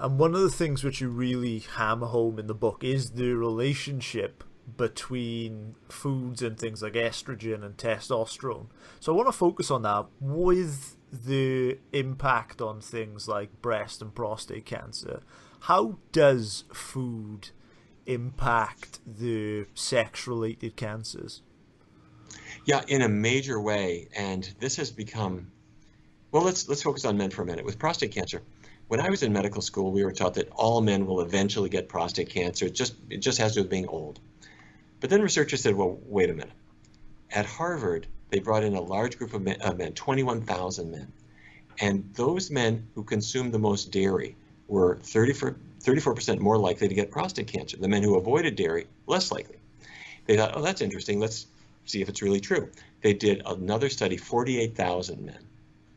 and one of the things which you really hammer home in the book is the relationship between foods and things like estrogen and testosterone. So I want to focus on that with the impact on things like breast and prostate cancer. How does food impact the sex-related cancers? Yeah, in a major way, and this has become, well, let's focus on men for a minute. With prostate cancer, when I was in medical school, we were taught that all men will eventually get prostate cancer. It just has to do with being old. But then researchers said, well, wait a minute. At Harvard, they brought in a large group of men, 21,000 men. And those men who consumed the most dairy were 34% more likely to get prostate cancer. The men who avoided dairy, less likely. They thought, oh, that's interesting. Let's see if it's really true. They did another study, 48,000 men,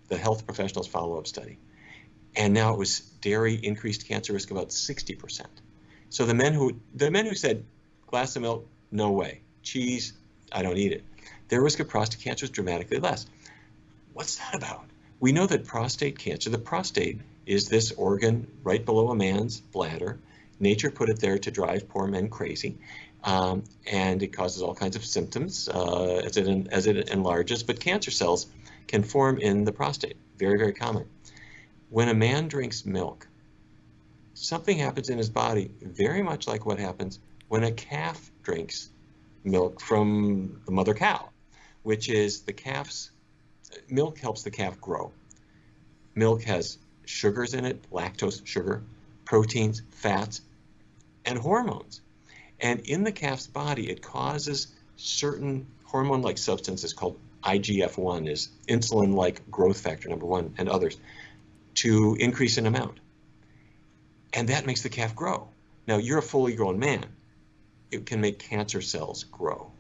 the health professionals follow-up study. And now it was dairy increased cancer risk about 60%. So the men who said, glass of milk, no way. Cheese, I don't eat it. Their risk of prostate cancer is dramatically less. What's that about? We know that prostate cancer, the prostate is this organ right below a man's bladder. Nature put it there to drive poor men crazy. And it causes all kinds of symptoms as it enlarges, but cancer cells can form in the prostate, very, very common. When a man drinks milk, something happens in his body very much like what happens when a calf drinks milk from the mother cow, which is the calf's milk helps the calf grow. Milk has sugars in it, lactose, sugar, proteins, fats, and hormones. And in the calf's body, it causes certain hormone-like substances called IGF-1, is insulin-like growth factor number 1, and others, to increase in amount. And that makes the calf grow. Now, you're a fully grown man. It can make cancer cells grow.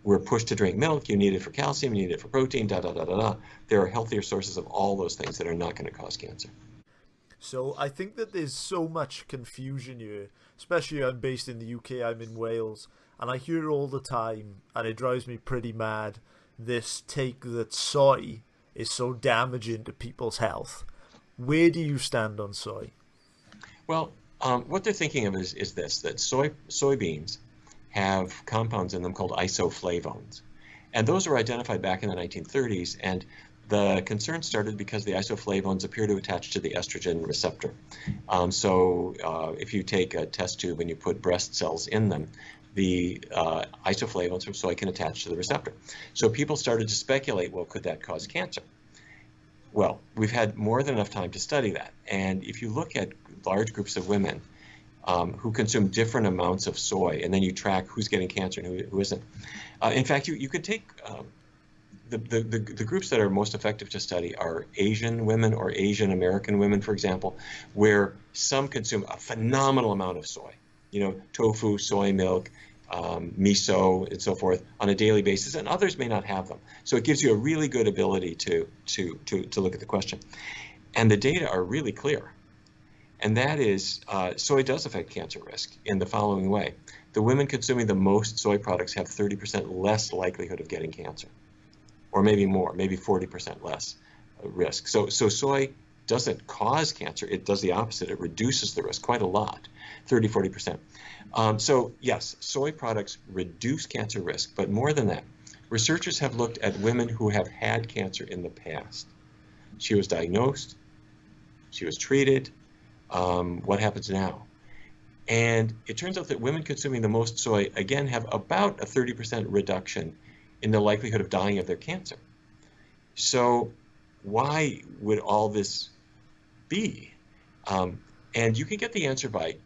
We're pushed to drink milk. You need it for calcium, you need it for protein, da, da, da, da, da. There are healthier sources of all those things that are not going to cause cancer. So I think that there's so much confusion here, especially I'm based in the UK, I'm in Wales, and I hear all the time, and it drives me pretty mad, this take that soy is so damaging to people's health. Where do you stand on soy? Well, what they're thinking of is this, that soybeans have compounds in them called isoflavones. And those were identified back in the 1930s, and the concern started because the isoflavones appear to attach to the estrogen receptor. So if you take a test tube and you put breast cells in them, the isoflavones from soy can attach to the receptor. So people started to speculate, well, could that cause cancer? Well, we've had more than enough time to study that. And if you look at large groups of women who consume different amounts of soy, and then you track who's getting cancer and who isn't. In fact, you could take the groups that are most effective to study are Asian women or Asian American women, for example, where some consume a phenomenal amount of soy, tofu, soy milk, miso, and so forth on a daily basis, and others may not have them. So it gives you a really good ability to look at the question. And the data are really clear. And that is, soy does affect cancer risk in the following way. The women consuming the most soy products have 30% less likelihood of getting cancer, or maybe more, maybe 40% less risk. So soy doesn't cause cancer, it does the opposite. It reduces the risk quite a lot, 30, 40%. So yes, soy products reduce cancer risk, but more than that, researchers have looked at women who have had cancer in the past. She was diagnosed, she was treated, what happens now? And it turns out that women consuming the most soy, again, have about a 30% reduction in the likelihood of dying of their cancer. So why would all this be? And you can get the answer by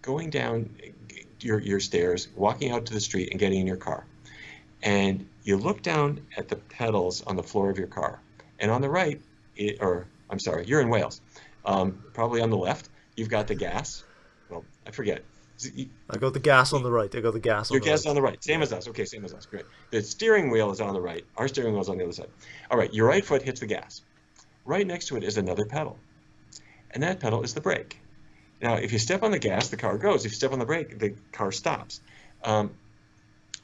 going down your stairs, walking out to the street, and getting in your car. And you look down at the pedals on the floor of your car. And on the right, you're in Wales. Probably on the left, you've got the gas. Well, I forget. I got the gas on the right. Your gas on the right. Same as us. Okay, same as us. Great. The steering wheel is on the right. Our steering wheel is on the other side. All right, your right foot hits the gas. Right next to it is another pedal. And that pedal is the brake. Now, if you step on the gas, the car goes. If you step on the brake, the car stops.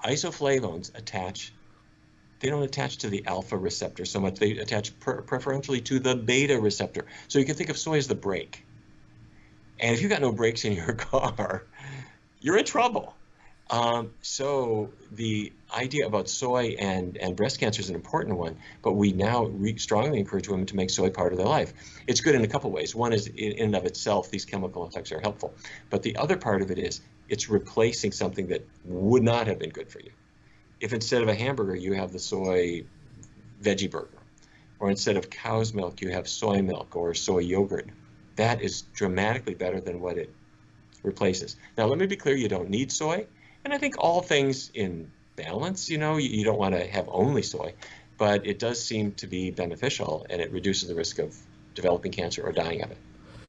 Isoflavones attach they don't attach to the alpha receptor so much. They attach preferentially to the beta receptor. So you can think of soy as the brake. And if you've got no brakes in your car, you're in trouble. So the idea about soy and breast cancer is an important one, but we now strongly encourage women to make soy part of their life. It's good in a couple ways. One is in and of itself, these chemical effects are helpful. But the other part of it is it's replacing something that would not have been good for you. If instead of a hamburger, you have the soy veggie burger, or instead of cow's milk, you have soy milk or soy yogurt, that is dramatically better than what it replaces. Now, let me be clear, you don't need soy. And I think all things in balance, you know, you don't want to have only soy, but it does seem to be beneficial, and it reduces the risk of developing cancer or dying of it.